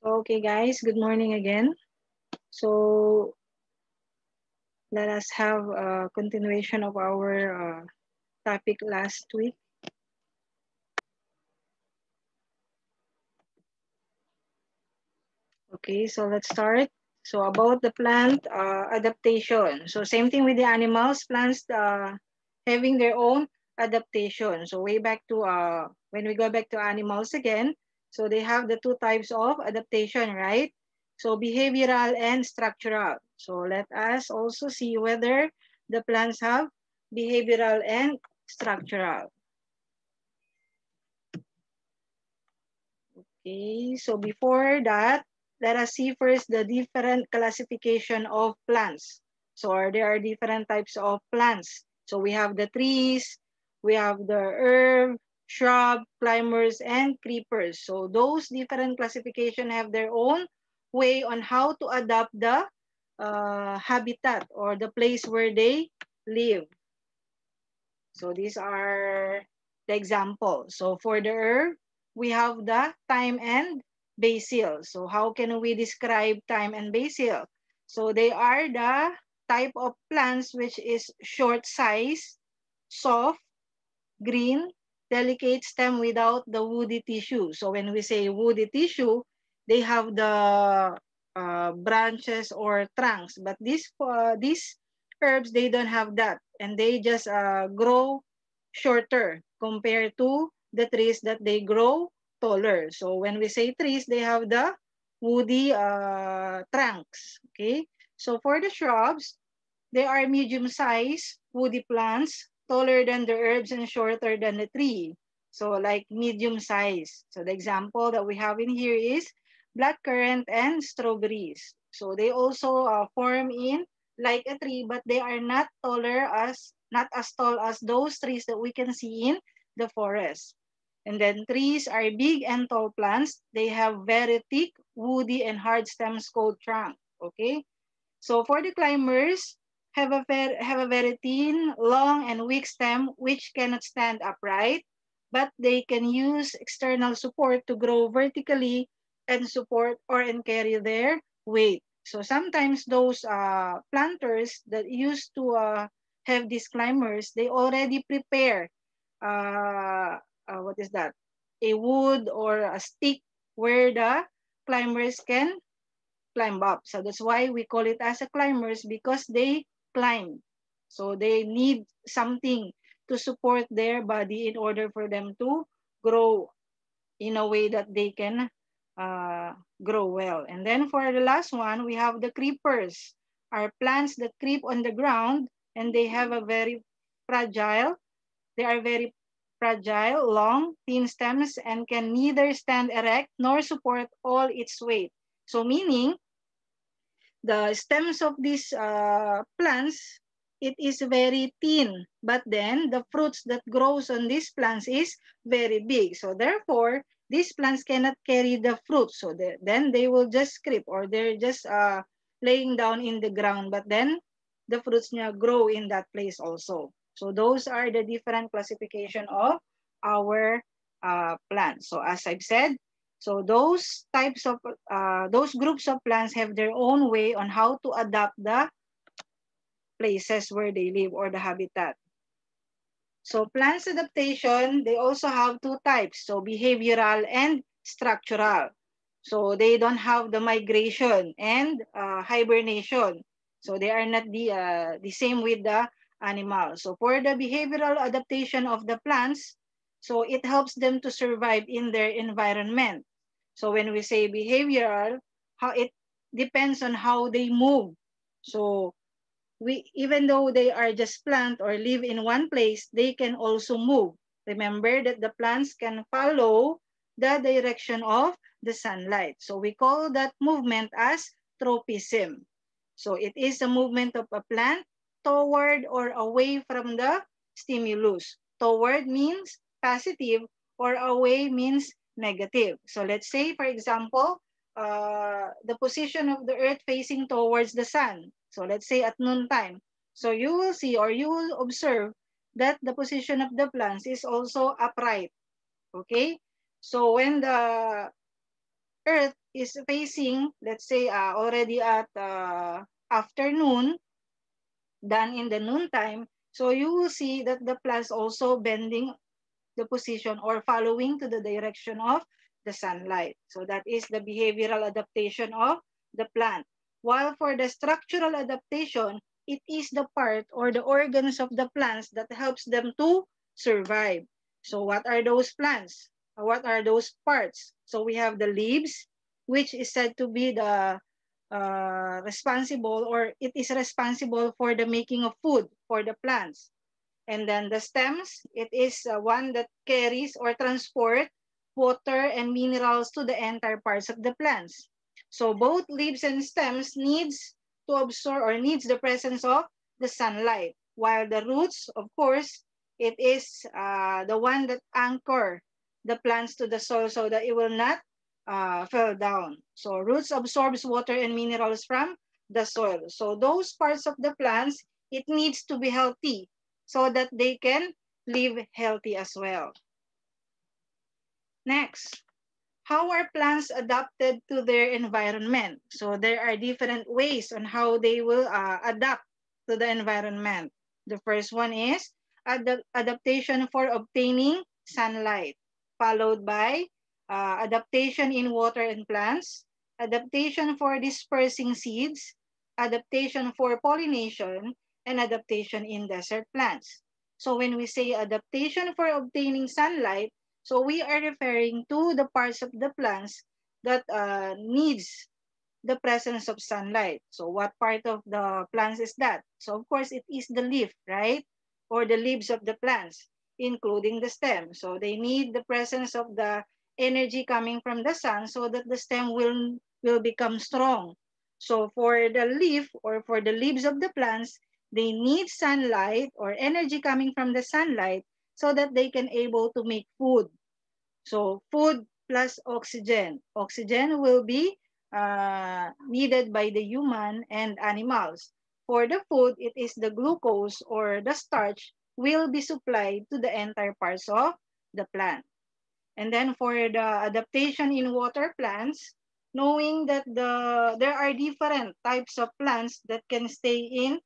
Okay, guys, good morning again. So let us have a continuation of our topic last week. Okay, so let's start. So about the plant adaptation. So same thing with the animals, plants having their own adaptation. So way back to when we go back to animals again, so they have the two types of adaptation, right? So behavioral and structural. So let us also see whether the plants have behavioral and structural. Okay, so before that, let us see first the different classification of plants. So there are different types of plants. So we have the trees, we have the herb, shrub, climbers, and creepers. So those different classification have their own way on how to adapt the habitat or the place where they live. So these are the examples. So for the herb, we have the thyme and basil. So how can we describe thyme and basil? So they are the type of plants which is short size, soft, green, delicate stem without the woody tissue. So when we say woody tissue, they have the branches or trunks. But these herbs, they don't have that. And they just grow shorter compared to the trees that they grow taller. So when we say trees, they have the woody trunks. Okay. So for the shrubs, they are medium-sized woody plants, taller than the herbs and shorter than the tree. So like medium size. So the example that we have in here is blackcurrant and strawberries. So they also form in like a tree, but they are not as tall as those trees that we can see in the forest. And then trees are big and tall plants. They have very thick, woody, and hard stems called trunk. Okay. So for the climbers, have a very thin, long, and weak stem which cannot stand upright, but they can use external support to grow vertically and support or and carry their weight. So sometimes those planters that used to have these climbers, they already prepare what is that? A wood or a stick where the climbers can climb up. So that's why we call it as a climbers because they climb. So they need something to support their body in order for them to grow in a way that they can grow well. And then for the last one, we have the creepers, are plants that creep on the ground and they have a very fragile, they are very fragile, long, thin stems and can neither stand erect nor support all its weight. So meaning the stems of these plants, it is very thin, but then the fruits that grows on these plants is very big. So therefore, these plants cannot carry the fruit. So then they will just creep or they're just laying down in the ground. But then the fruits niya grow in that place also. So those are the different classification of our plants. So as I've said, so those groups of plants have their own way on how to adapt the places where they live or the habitat. So plants adaptation, they also have two types. So behavioral and structural. So they don't have the migration and hibernation. So they are not the same with the animals. So for the behavioral adaptation of the plants, so it helps them to survive in their environment. So when we say behavioral, how it depends on how they move. So we even though they are just plant or live in one place, they can also move. Remember that the plants can follow the direction of the sunlight. So we call that movement as tropism. So it is a movement of a plant toward or away from the stimulus. Toward means positive or away means negative. So let's say, for example, the position of the earth facing towards the sun. So let's say at noon time. So you will see or you will observe that the position of the plants is also upright. Okay? So when the earth is facing, let's say, already at afternoon, done in the noontime, so you will see that the plants also bending the position or following to the direction of the sunlight. So that is the behavioral adaptation of the plant. While for the structural adaptation, it is the part or the organs of the plants that helps them to survive. So what are those plants? What are those parts? So we have the leaves, which is said to be the responsible, or it is responsible for the making of food for the plants. And then the stems, it is one that carries or transport water and minerals to the entire parts of the plants. So both leaves and stems needs to absorb or needs the presence of the sunlight. While the roots, of course, it is the one that anchor the plants to the soil so that it will not fall down. So roots absorbs water and minerals from the soil. So those parts of the plants, it needs to be healthy so that they can live healthy as well. Next, how are plants adapted to their environment? So there are different ways on how they will adapt to the environment. The first one is adaptation for obtaining sunlight, followed by adaptation in water and plants, adaptation for dispersing seeds, adaptation for pollination, and adaptation in desert plants. So when we say adaptation for obtaining sunlight, so we are referring to the parts of the plants that needs the presence of sunlight. So what part of the plants is that? So of course it is the leaf, right? Or the leaves of the plants, including the stem. So they need the presence of the energy coming from the sun so that the stem will become strong. So for the leaf or for the leaves of the plants, they need sunlight or energy coming from the sunlight so that they can able to make food. So food plus oxygen. Oxygen will be needed by the human and animals. For the food, it is the glucose or the starch will be supplied to the entire parts of the plant. And then for the adaptation in water plants, knowing that there are different types of plants that can stay in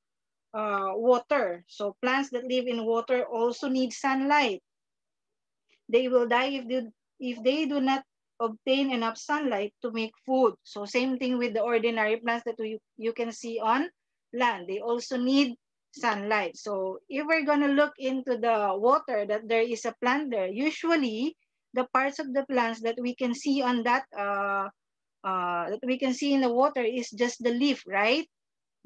water. So plants that live in water also need sunlight. They will die if they do not obtain enough sunlight to make food. So same thing with the ordinary plants that you can see on land. They also need sunlight. So if we're going to look into the water that there is a plant there, usually the parts of the plants that we can see on that we can see in the water is just the leaf, right?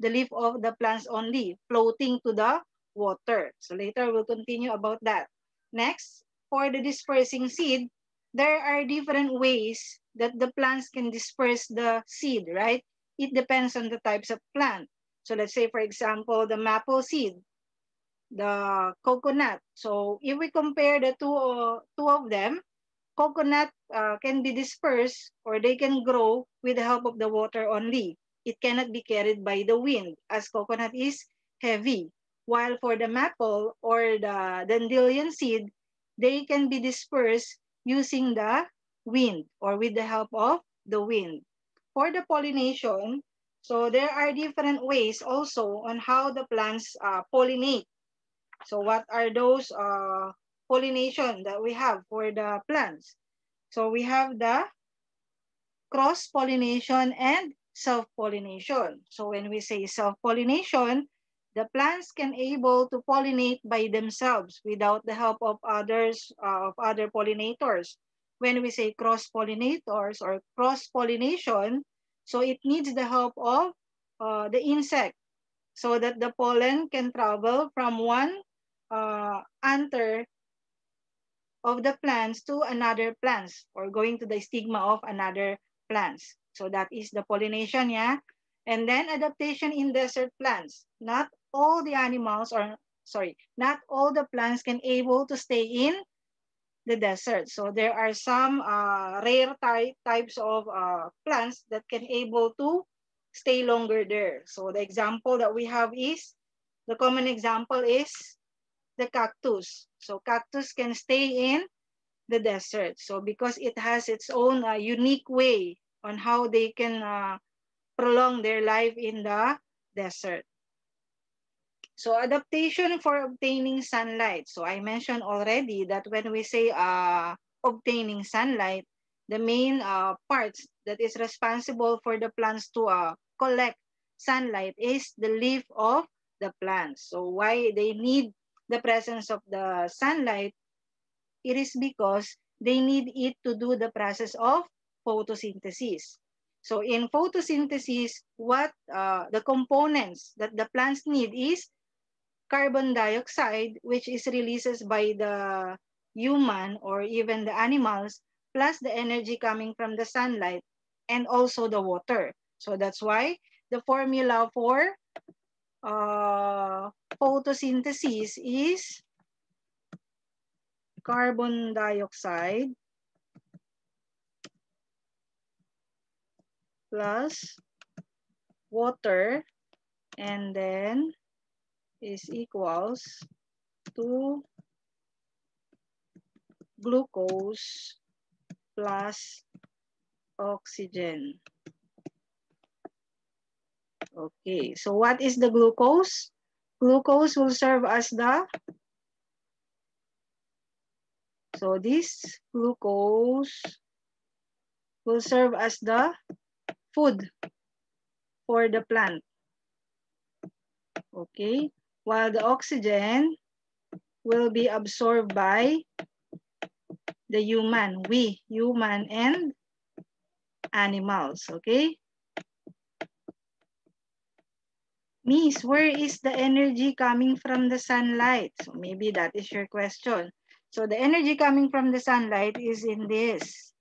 The leaf of the plants only floating to the water. So later we'll continue about that. Next, for the dispersing seed, there are different ways that the plants can disperse the seed, right? It depends on the types of plant. So let's say, for example, the maple seed, the coconut. So if we compare the two of them, coconut can be dispersed or they can grow with the help of the water only. It cannot be carried by the wind as coconut is heavy. While for the maple or the dandelion seed, they can be dispersed using the wind or with the help of the wind. For the pollination, so there are different ways also on how the plants pollinate. So what are those pollination that we have for the plants? So we have the cross-pollination and self-pollination. So when we say self-pollination, the plants can able to pollinate by themselves without the help of others, of other pollinators. When we say cross-pollinators or cross-pollination, so it needs the help of the insect so that the pollen can travel from one anther of the plants to another plants or going to the stigma of another plants. So that is the pollination, yeah. And then adaptation in desert plants. Not all the animals or sorry, not all the plants can able to stay in the desert. So there are some rare types of plants that can able to stay longer there. So the example that we have is, the common example is the cactus. So cactus can stay in the desert. So because it has its own unique way on how they can prolong their life in the desert. So adaptation for obtaining sunlight. So I mentioned already that when we say obtaining sunlight, the main parts that is responsible for the plants to collect sunlight is the leaf of the plants. So why they need the presence of the sunlight? It is because they need it to do the process of photosynthesis. So in photosynthesis, what the components that the plants need is carbon dioxide, which is releases by the human or even the animals, plus the energy coming from the sunlight and also the water. So that's why the formula for photosynthesis is carbon dioxide plus water, and then is equals to glucose plus oxygen. Okay, so what is the glucose? Glucose will serve as the, so this glucose will serve as the food for the plant. Okay, while the oxygen will be absorbed by the human, we, human and animals, okay? Miss, where is the energy coming from the sunlight? So maybe that is your question. So the energy coming from the sunlight is in this.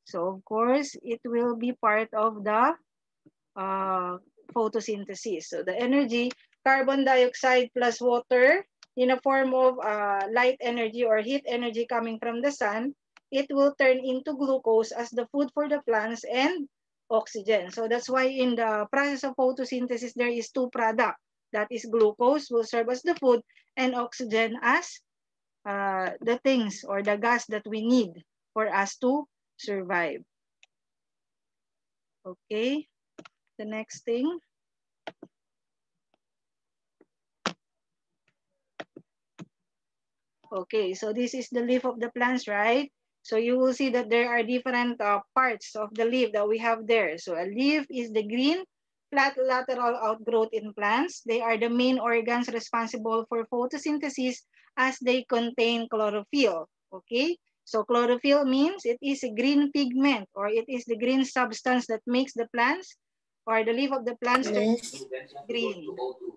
So of course, it will be part of the photosynthesis. So the energy, carbon dioxide plus water in a form of light energy or heat energy coming from the sun, it will turn into glucose as the food for the plants and oxygen. So that's why in the process of photosynthesis, there is two products. That is glucose will serve as the food and oxygen as the things or the gas that we need for us to survive. Okay, the next thing. Okay, so this is the leaf of the plants, right? So you will see that there are different parts of the leaf that we have there. So a leaf is the green flat lateral outgrowth in plants. They are the main organs responsible for photosynthesis as they contain chlorophyll. Okay, so chlorophyll means it is a green pigment or it is the green substance that makes the plants or the leaf of the plants turn Yes. green.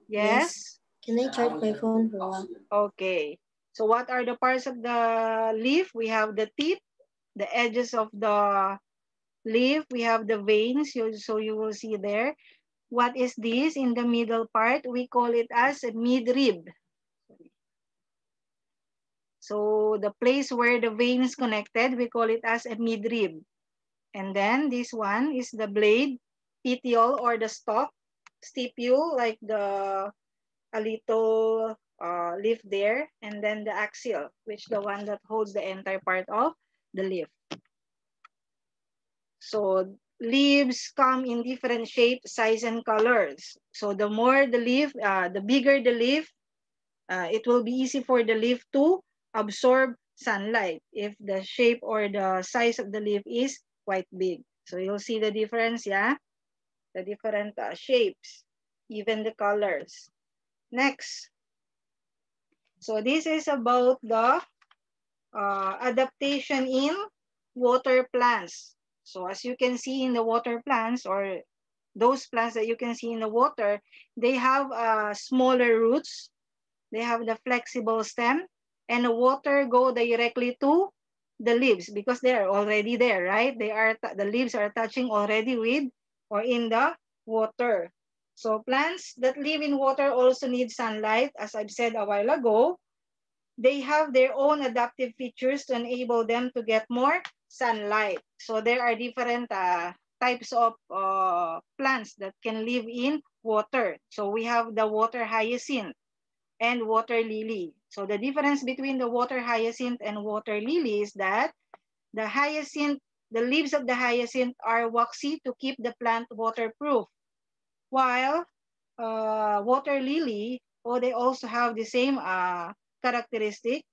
Yes. Yes? Can I charge my phone for a while? Okay. So what are the parts of the leaf? We have the tip, the edges of the leaf. We have the veins. So you will see there. What is this in the middle part? We call it as a midrib. So the place where the veins connected, we call it as a midrib. And then this one is the blade, petiole or the stalk, stipule like the a little leaf there, and then the axial, which the one that holds the entire part of the leaf. So leaves come in different shape, size, and colors. So the more the leaf, the bigger the leaf, it will be easy for the leaf to absorb sunlight if the shape or the size of the leaf is quite big. So you'll see the difference, yeah? The different shapes, even the colors. Next. So this is about the adaptation in water plants. So as you can see in the water plants or those plants that you can see in the water, they have smaller roots. They have the flexible stem and the water go directly to the leaves because they are already there, right? The leaves are touching already with or in the water. So plants that live in water also need sunlight, as I've said a while ago. They have their own adaptive features to enable them to get more sunlight. So there are different types of plants that can live in water. So we have the water hyacinth and water lily. So the difference between the water hyacinth and water lily is that the hyacinth the leaves of the hyacinth are waxy to keep the plant waterproof. While water lily, they also have the same characteristic.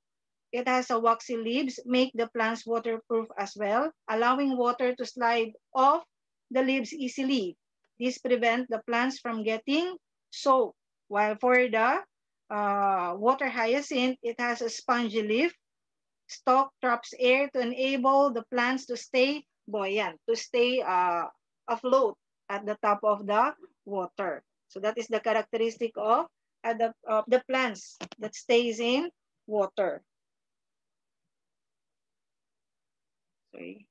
It has a waxy leaves, make the plants waterproof as well, allowing water to slide off the leaves easily. This prevents the plants from getting soaked. While for the water hyacinth, it has a spongy leaf. Stalk traps air to enable the plants to stay buoyant, to stay afloat at the top of the water. So that is the characteristic of the plants that stays in water. Sorry.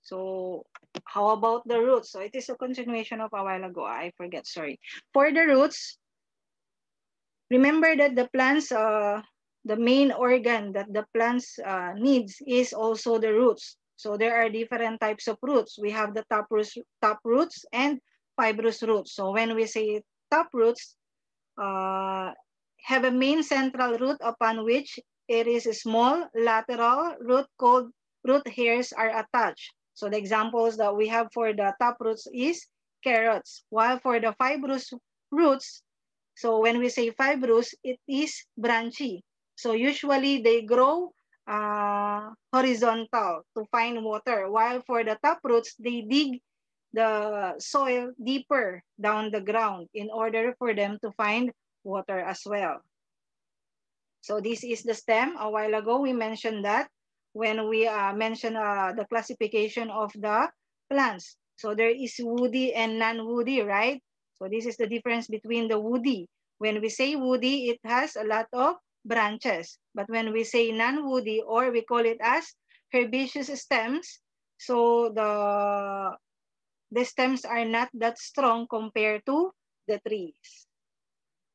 So how about the roots? So it is a continuation of a while ago. I forget, sorry. For the roots, remember that the plants, the main organ that the plants needs is also the roots. So there are different types of roots. We have the top roots and fibrous roots. So when we say top roots, have a main central root upon which it is a small lateral root called root hairs are attached. So the examples that we have for the top roots is carrots, while for the fibrous roots, so when we say fibrous, it is branchy. So usually they grow horizontal to find water, while for the top roots, they dig the soil deeper down the ground in order for them to find water as well. So this is the stem. A while ago, we mentioned that when we mentioned the classification of the plants. So there is woody and non-woody, right? So this is the difference between the woody. When we say woody, it has a lot of branches. But when we say non-woody, or we call it as herbaceous stems, so the stems are not that strong compared to the trees.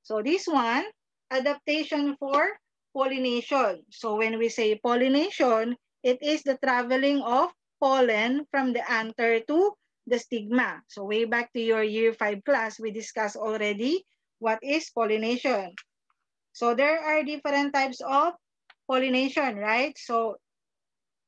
So this one, adaptation for pollination. So when we say pollination, it is the traveling of pollen from the anther to the stigma. So way back to your year 5 class, we discussed already what is pollination. So there are different types of pollination, right? So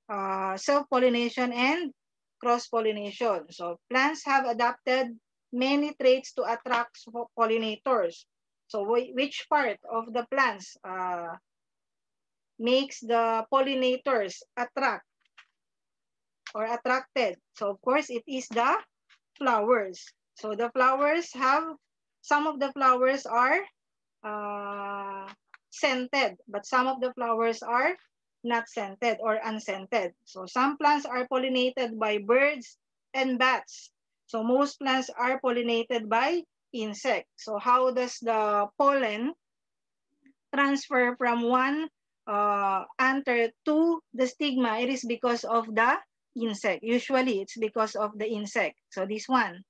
self-pollination and cross-pollination. So plants have adapted many traits to attract pollinators. So which part of the plants makes the pollinators attract or attracted? So of course, it is the flowers. So the flowers have, some of the flowers are scented, but some of the flowers are not scented or unscented. So some plants are pollinated by birds and bats. So most plants are pollinated by insects. So how does the pollen transfer from one anther to the stigma? It is because of the insect. Usually it's because of the insect. So this one.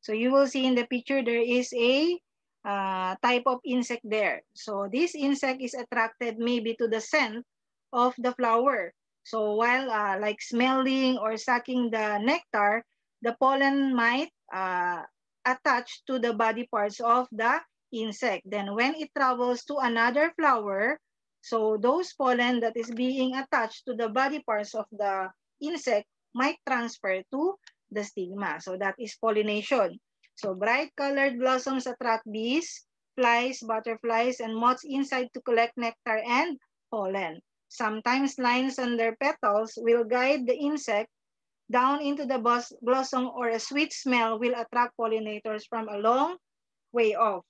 So you will see in the picture there is a type of insect there. So this insect is attracted maybe to the scent of the flower. So while like smelling or sucking the nectar, the pollen might attach to the body parts of the insect. Then when it travels to another flower, so those pollen that is being attached to the body parts of the insect might transfer to the stigma. So that is pollination. So bright colored blossoms attract bees, flies, butterflies, and moths inside to collect nectar and pollen. Sometimes lines on their petals will guide the insect down into the blossom, or a sweet smell will attract pollinators from a long way off.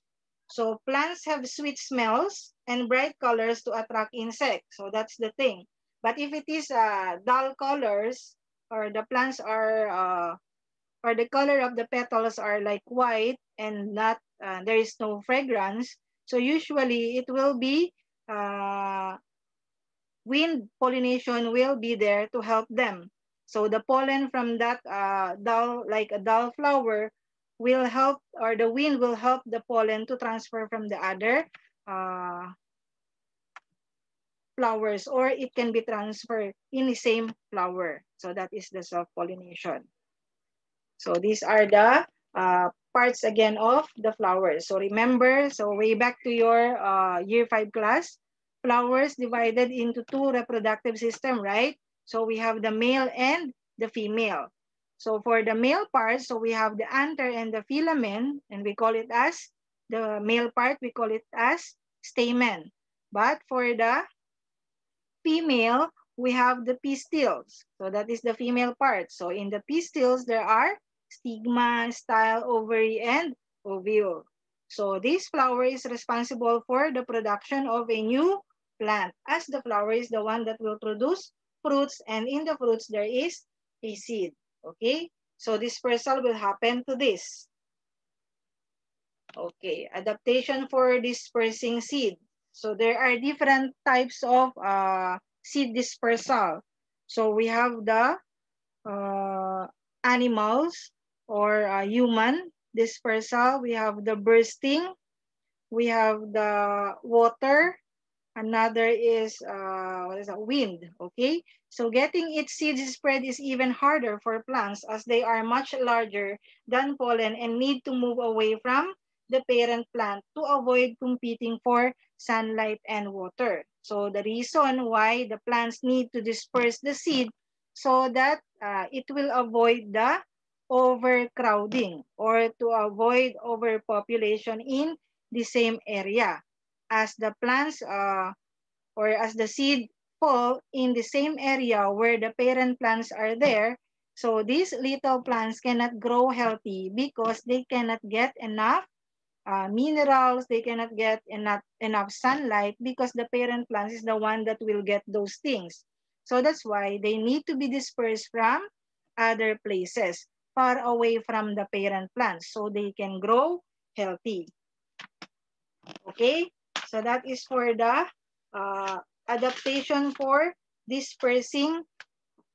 So plants have sweet smells and bright colors to attract insects. So that's the thing. But if it is dull colors, or the plants are or the color of the petals are like white and not there is no fragrance, so usually it will be wind pollination will be there to help them. So the pollen from that dull, like a dull flower, will help, or the wind will help the pollen to transfer from the other flowers, or it can be transferred in the same flower. So that is the self-pollination. So these are the parts again of the flowers. So remember, so way back to your year 5 class, flowers divided into two reproductive system, right? So we have the male and the female. So for the male part, so we have the anther and the filamen, and we call it as the male part, we call it as stamen. But for the female, we have the pistils. So that is the female part. So in the pistils, there are stigma, style, ovary, and ovule. So this flower is responsible for the production of a new plant, as the flower is the one that will produce fruits, and in the fruits there is a seed. Okay, so dispersal will happen to this. Okay, adaptation for dispersing seed. So there are different types of seed dispersal. So we have the animals or human dispersal. We have the bursting. We have the water. Another is what is that? Wind. Okay, so getting its seeds spread is even harder for plants as they are much larger than pollen and need to move away from the parent plant to avoid competing for sunlight and water. So the reason why the plants need to disperse the seed so that it will avoid the overcrowding or to avoid overpopulation in the same area, as the plants or as the seed fall in the same area where the parent plants are there. So these little plants cannot grow healthy because they cannot get enough minerals, they cannot get enough sunlight because the parent plants is the one that will get those things. So that's why they need to be dispersed from other places, far away from the parent plants so they can grow healthy. Okay, so that is for the adaptation for dispersing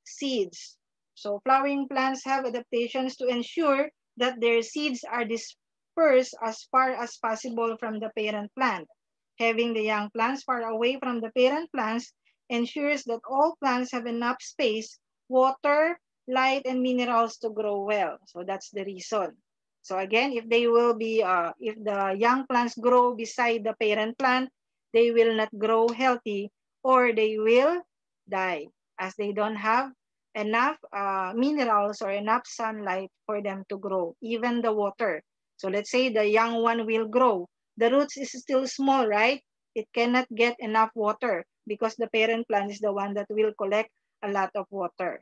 seeds. So flowering plants have adaptations to ensure that their seeds are dispersed as far as possible from the parent plant. Having the young plants far away from the parent plants ensures that all plants have enough space, water, light, and minerals to grow well. So that's the reason. So again, if they will be, if the young plants grow beside the parent plant, they will not grow healthy or they will die as they don't have enough minerals or enough sunlight for them to grow, even the water. So let's say the young one will grow. The roots is still small, right? It cannot get enough water because the parent plant is the one that will collect a lot of water.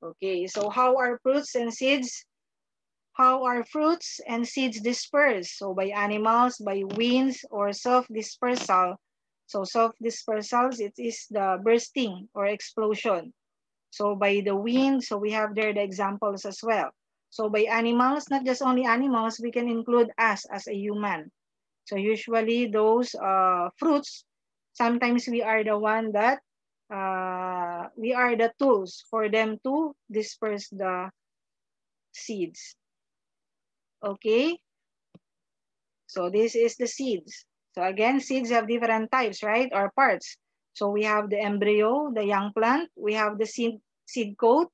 Okay, so how are fruits and seeds? How are fruits and seeds dispersed? So by animals, by winds, or self-dispersal. So self-dispersals, it is the bursting or explosion. So by the wind, so we have there the examples as well. So by animals, not just only animals, we can include us as a human. So usually those fruits, sometimes we are the one that, we are the tools for them to disperse the seeds. Okay, so this is the seeds. So again, seeds have different types, right, or parts. So we have the embryo, the young plant. We have the seed coat.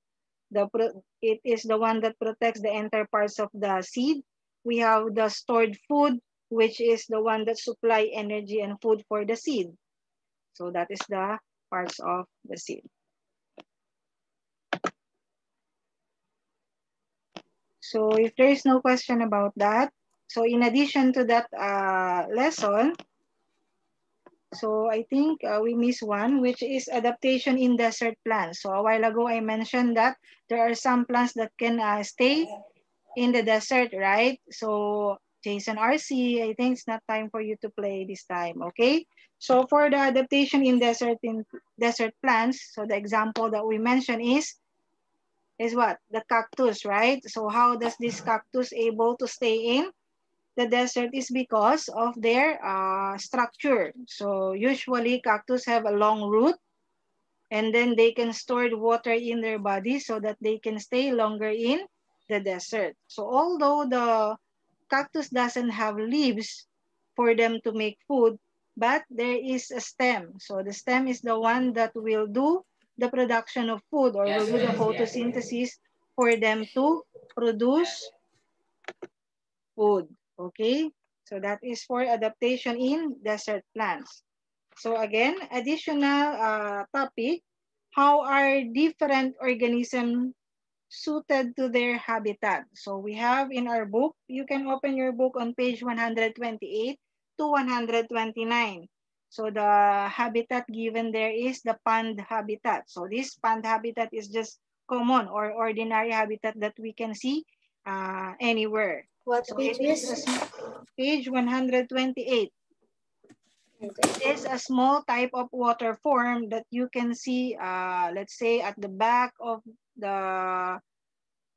It is the one that protects the entire parts of the seed. We have the stored food, which is the one that supply energy and food for the seed. So that is the parts of the seed. So if there is no question about that, so in addition to that lesson, so I think we missed one, which is adaptation in desert plants. So a while ago, I mentioned that there are some plants that can stay in the desert, right? So Jason RC, I think it's not time for you to play this time, okay? So for the adaptation in desert plants, so the example that we mentioned is what? The cactus, right? So how does this cactus able to stay in the desert is because of their structure. So usually cactus have a long root and then they can store the water in their body so that they can stay longer in the desert. So although the cactus doesn't have leaves for them to make food, but there is a stem. So the stem is the one that will do the production of food or will do the photosynthesis for them to produce food. Okay, so that is for adaptation in desert plants. So again, additional topic. How are different organisms suited to their habitat? So we have in our book, you can open your book on page 128 to 129. So the habitat given there is the pond habitat. So this pond habitat is just common or ordinary habitat that we can see anywhere. What So page it is is? page 128. It is a small type of water form that you can see, let's say, at the back of the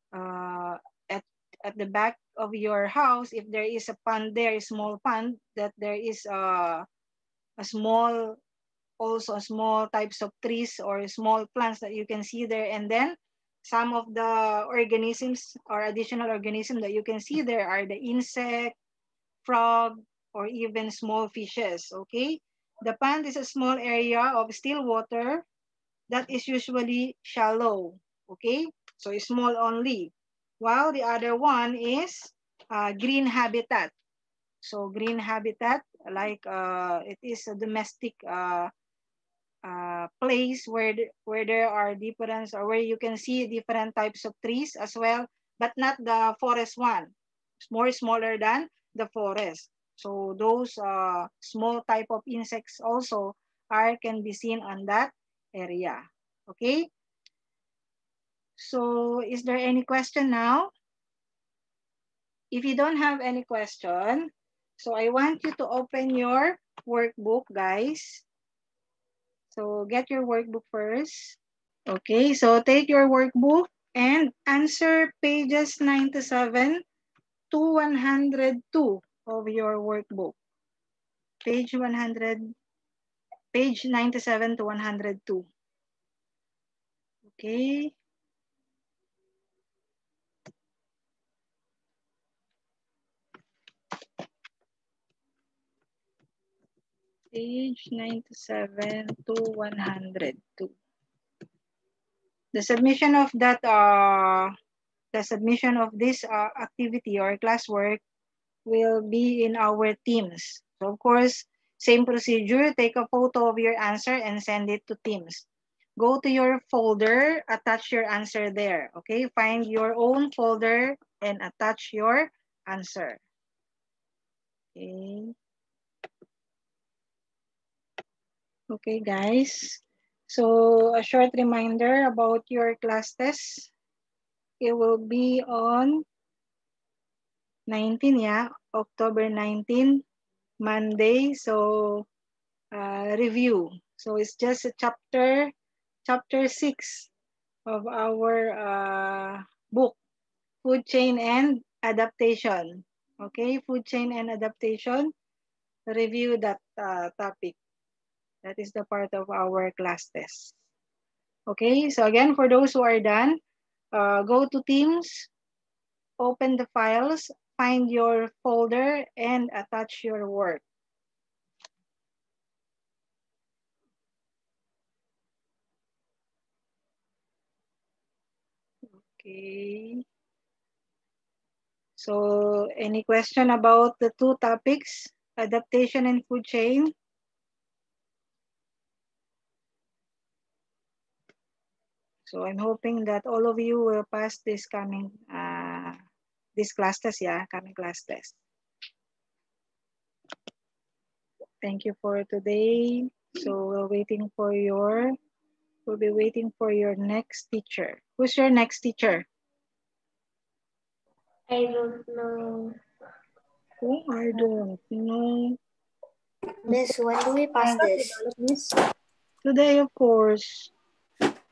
uh, at at the back of your house. If there is a pond there, a small pond, that there is a small, also small types of trees or small plants that you can see there, and then some of the organisms or additional organisms that you can see there are the insect, frog, or even small fishes. Okay, the pond is a small area of still water that is usually shallow. Okay, so it's small only, while the other one is green habitat. So green habitat, like it is a domestic place where there are different, or where you can see different types of trees as well, but not the forest one. It's more smaller than the forest. So those small type of insects also can be seen on that area. Okay. So is there any question now? If you don't have any question, so I want you to open your workbook, guys. So get your workbook first. Okay, so take your workbook and answer pages 97 to 102 of your workbook. Page 100, page 97 to 102. Okay. Page 97 to 102. The submission of that the submission of this activity or classwork will be in our Teams. So of course, same procedure, take a photo of your answer and send it to Teams. Go to your folder, attach your answer there, okay? Find your own folder and attach your answer. Okay. Okay, guys. So a short reminder about your class test. It will be on 19, yeah, October 19, Monday. So review. So it's just a chapter 6 of our book, Food Chain and Adaptation. Okay, Food Chain and Adaptation. Review that topic. That is the part of our class test. Okay, so again, for those who are done, go to Teams, open the files, find your folder, and attach your work. Okay. So any question about the two topics, adaptation and food chain? So I'm hoping that all of you will pass this coming, this class test, yeah, coming class test. Thank you for today. So we'll be waiting for your next teacher. Who's your next teacher? I don't know. Oh, I don't know. Miss, when do we pass this? Today, of course.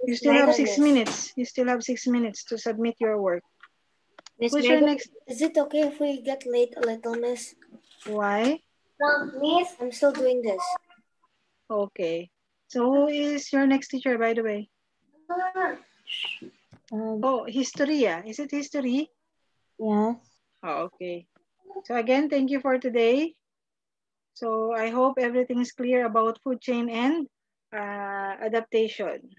You still have Megan, 6 minutes. You still have 6 minutes to submit your work. Miss Who's your Megan, next? is it okay if we get late a little, Miss? Why? No, Miss. I'm still doing this. Okay. So who is your next teacher, by the way? Oh, history, yeah. Is it history? Yes. Oh, okay. So again, thank you for today. So I hope everything is clear about food chain and adaptation.